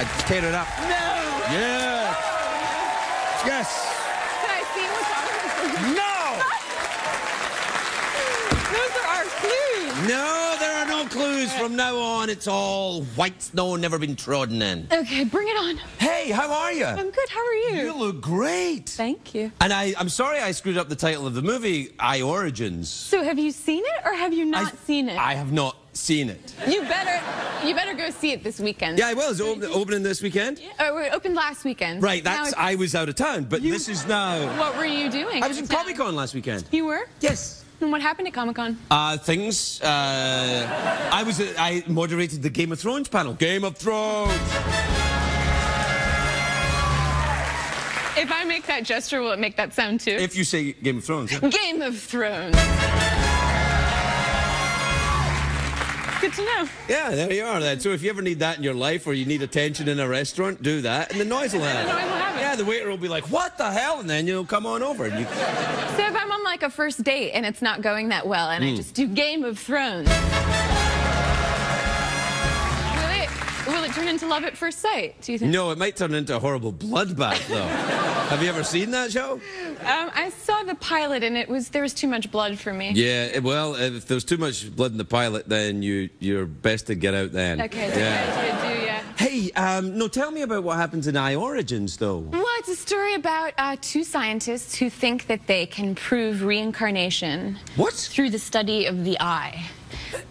I'd tear it up. No! Yeah! Yes! Can I see what's on it? No! Those are our clues. No, there are no clues. From now on, it's all white snow never been trodden in. Okay, bring it on. Hey, how are you? I'm good. How are you? You look great. Thank you. And I'm sorry I screwed up the title of the movie, I Origins. So have you seen it or have you not seen it? I have not seen it. You better go see it this weekend. Yeah, I will. Is it opening this weekend? Oh, it opened last weekend. Right, I was out of town, but this is now... What were you doing? I was in Comic-Con last weekend. You were? Yes. And what happened at Comic-Con? Things. I moderated the Game of Thrones panel. Game of Thrones! If I make that gesture, will it make that sound too? If you say Game of Thrones. Yeah. Game of Thrones. Good to know. Yeah, there you are then. So if you ever need that in your life or you need attention in a restaurant, do that and the noise will have it. The noise will have it. Yeah, the waiter will be like, what the hell? And then you'll come on over. And you... So if I'm on like a first date and it's not going that well and I just do Game of Thrones, will it turn into love at first sight, do you think? No, it might turn into a horrible bloodbath, though. Have you ever seen that show? I saw the pilot and there was too much blood for me. Yeah, well, if there's too much blood in the pilot, then you're best to get out then. Okay, yeah. Hey, no, tell me about what happens in I Origins, though. Well, it's a story about two scientists who think that they can prove reincarnation. What? Through the study of the eye.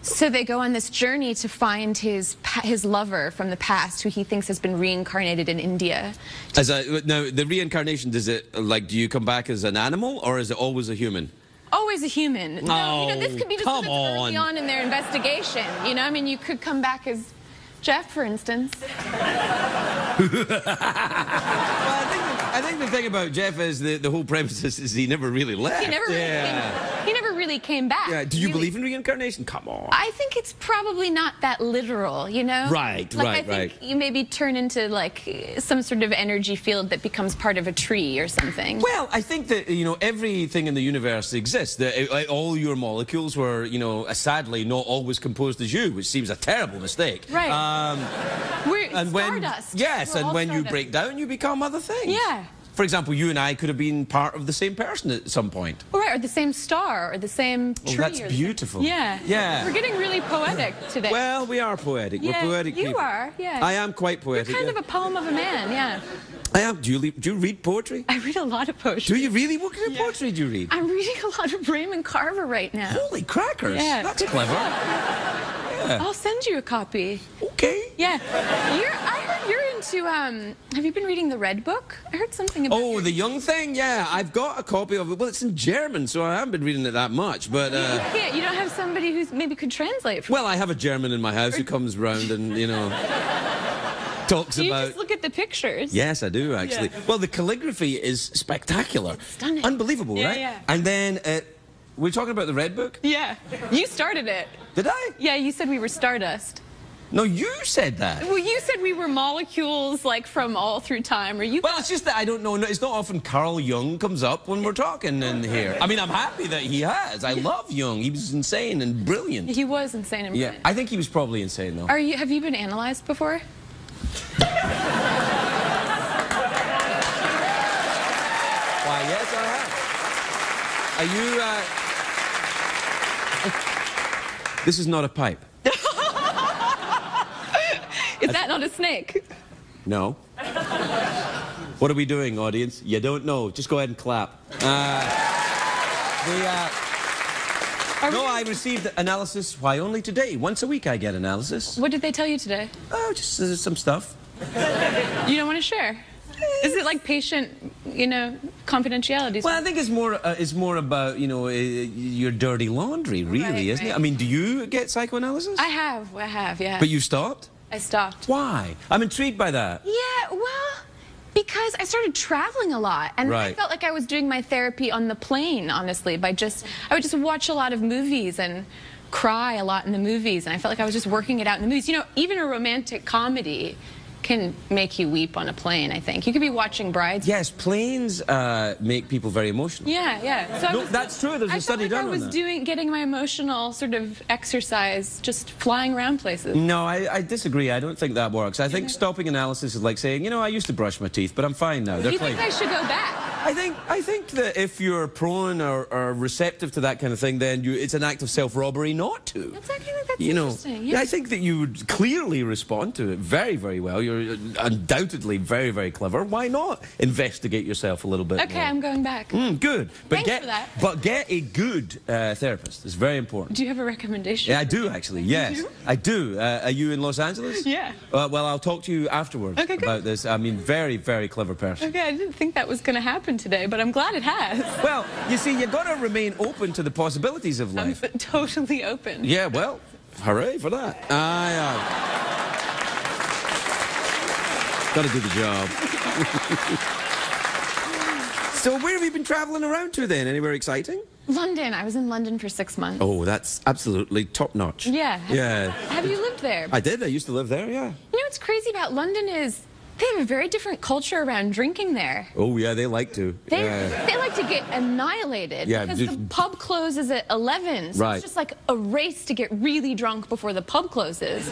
So they go on this journey to find his lover from the past, who he thinks has been reincarnated in India. Now, the reincarnation, do you come back as an animal, or is it always a human? Always a human. No, this could be just come early on in their investigation. You know, I mean, you could come back as Jeff, for instance. Well, I think the thing about Jeff is the whole premise is he never really left. He never really came back. Yeah. Do you believe in reincarnation? Come on. I think it's probably not that literal, you know? Right. I think you maybe turn into like some sort of energy field that becomes part of a tree or something. Well, I think that, everything in the universe exists. All your molecules were, sadly not always composed as you, which seems a terrible mistake. Right. We're stardust. Yes, and when you break down, you become other things. Yeah. For example, you and I could have been part of the same person at some point. Right, or the same star, or the same tree. Oh, that's beautiful. Yeah. Yeah. We're getting really poetic today. Well, we are poetic. Yeah, we're poetic people. You are, yeah. I am quite poetic. You're kind of a poem of a man, yeah. I am. Do you read poetry? I read a lot of poetry. Do you really? What kind of poetry do you read? I'm reading a lot of Raymond Carver right now. Holy crackers. Yeah. That's clever. Yeah. I'll send you a copy. Okay. Yeah. I heard you're into, have you been reading the Red Book? I heard something about the young thing? Yeah, I've got a copy of it. Well, it's in German, so I haven't been reading it that much, but... You don't have somebody who maybe could translate for Well, I have a German in my house who comes round and, talks you about... just look at the pictures. Yes, I do, actually. Yeah. Well, the calligraphy is spectacular. It's stunning. Unbelievable, right? Yeah. And then, we're talking about the Red Book? Yeah. You started it. Did I? Yeah, you said we were stardust. No, you said that. Well, you said we were molecules, like, from all through time, or you... Well, it's just that I don't know. It's not often Carl Jung comes up when we're talking in here. I mean, I'm happy that he has. I love Jung. He was insane and brilliant. He was insane and brilliant. Yeah, I think he was probably insane, though. Have you been analyzed before? Why, yes, I have. Are you, This is not a pipe. Is that not a snake? No. What are we doing, audience? You don't know. Just go ahead and clap. I received analysis. Why only today? Once a week I get analysis. What did they tell you today? Oh, just some stuff. You don't want to share? Is it like patient, confidentiality? Well, I think it's more about, your dirty laundry, really, isn't it? I mean, do you get psychoanalysis? I have, yeah. But you stopped? I stopped. Why? I'm intrigued by that. Yeah, well, because I started traveling a lot, and I felt like I was doing my therapy on the plane, honestly, I would just watch a lot of movies and cry a lot in the movies, and I felt like I was just working it out in the movies. Even a romantic comedy can make you weep on a plane, I think. You could be watching Brides. Yes, planes make people very emotional. Yeah, yeah. So that's true. There's a study done on that. I was getting my emotional sort of exercise just flying around places. No, I disagree. I don't think that works. I think stopping analysis is like saying, you know, I used to brush my teeth, but I'm fine now. Do you think I should go back? I think that if you're prone or receptive to that kind of thing, then it's an act of self-robbery not to. That's interesting. Yeah. I think that you would clearly respond to it very, very well. You're undoubtedly very, very clever. Why not investigate yourself a little bit Okay, more? I'm going back. Good. But Thanks for that. But get a good therapist. It's very important. Do you have a recommendation? Yeah, I do, actually, yes. You do? I do. Are you in Los Angeles? Yeah. Well, I'll talk to you afterwards about this. I mean, very, very clever person. Okay, I didn't think that was going to happen today, but I'm glad it has. Well, you see, you've got to remain open to the possibilities of life. I'm totally open. Yeah, well, hooray for that. Got to do the job. So where have you been travelling around to then? Anywhere exciting? London. I was in London for 6 months. Oh, that's absolutely top-notch. Yeah. Yeah. Have you lived there? I did. I used to live there, yeah. You know what's crazy about London is they have a very different culture around drinking there. Oh, yeah, they like to. They like to get annihilated because the pub closes at 11. So it's just like a race to get really drunk before the pub closes.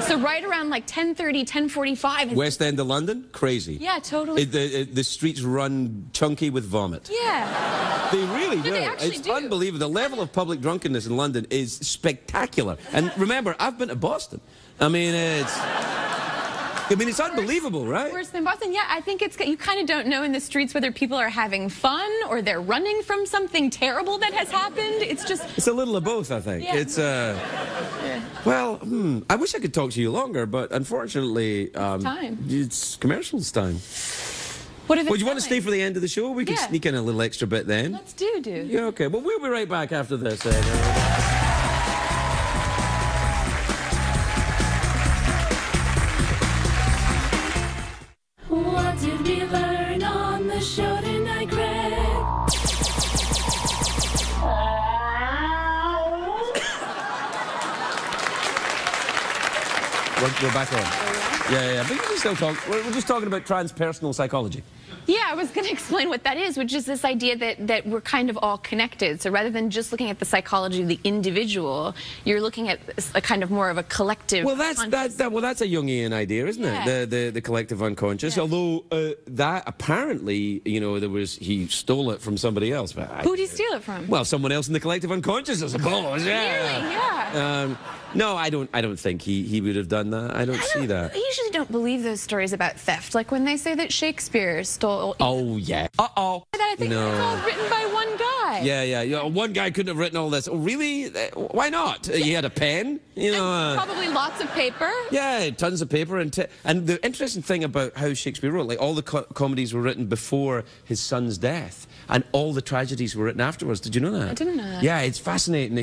So right around like 10:30, 10:45. West End of London? Crazy. Yeah, totally. The streets run chunky with vomit. Yeah. They really do. They actually It's do. unbelievable. The level of public drunkenness in London is spectacular. And remember, I've been to Boston. I mean, it's unbelievable, right? Worse than Boston. Yeah, I think you kind of don't know in the streets whether people are having fun or they're running from something terrible that has happened. It's a little of both, I think. Yeah. Well, I wish I could talk to you longer, but unfortunately, it's commercials time. What if Well, do you want to stay for the end of the show? We can sneak in a little extra bit then. Let's do. Yeah, okay. Well, we'll be right back after this. What did we learn on the show tonight, Craig? We're back on. Yeah. But you can still talk. We're just talking about transpersonal psychology. Yeah, I was going to explain what that is, which is this idea that we're kind of all connected. So rather than just looking at the psychology of the individual, you're looking at a kind of more of a collective. Well, that's a Jungian idea, isn't it? The collective unconscious. Yeah. Although that apparently, you know, he stole it from somebody else. Who did he steal it from? Well, someone else in the collective unconscious, I suppose. Yeah. Really? Yeah. No, I don't think he would have done that. I don't see that. I usually don't believe those stories about theft. Like when they say that Shakespeare stole. Oh yeah. Uh-oh. I think it's all written by one guy. Yeah. One guy couldn't have written all this. Oh, really? Why not? He had a pen. You know. Probably lots of paper. Yeah, tons of paper. And the interesting thing about how Shakespeare wrote, like all the comedies were written before his son's death, and all the tragedies were written afterwards. Did you know that? I didn't know that. Yeah, it's fascinating.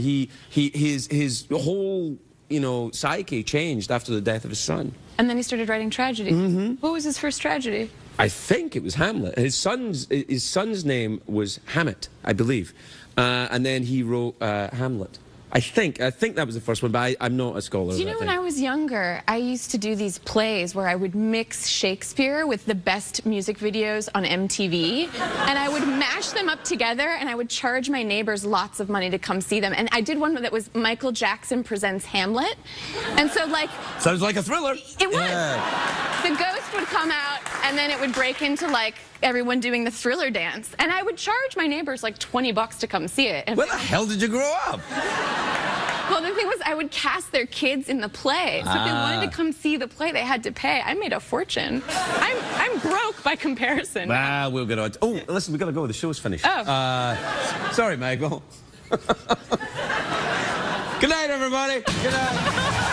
His whole, you know, psyche changed after the death of his son. And then he started writing tragedy. Mm-hmm. What was his first tragedy? I think it was Hamlet. His son's name was Hammett, I believe, and then he wrote Hamlet. I think that was the first one, but I'm not a scholar. Do you know when I was younger, I used to do these plays where I would mix Shakespeare with the best music videos on MTV, and I would mash them up together, and I would charge my neighbors lots of money to come see them. And I did one that was Michael Jackson presents Hamlet, and so like sounds like a thriller. It was. Yeah. The ghost would come out, and then it would break into like everyone doing the Thriller dance, and I would charge my neighbors like $20 to come see it. And where the hell did you grow up? Well, the thing was, I would cast their kids in the play, so if they wanted to come see the play, they had to pay. I made a fortune. I'm broke by comparison. Well, we'll get on. Oh, listen, we've got to go. The show's finished. Oh. Sorry, Michael. Good night, everybody. Good night.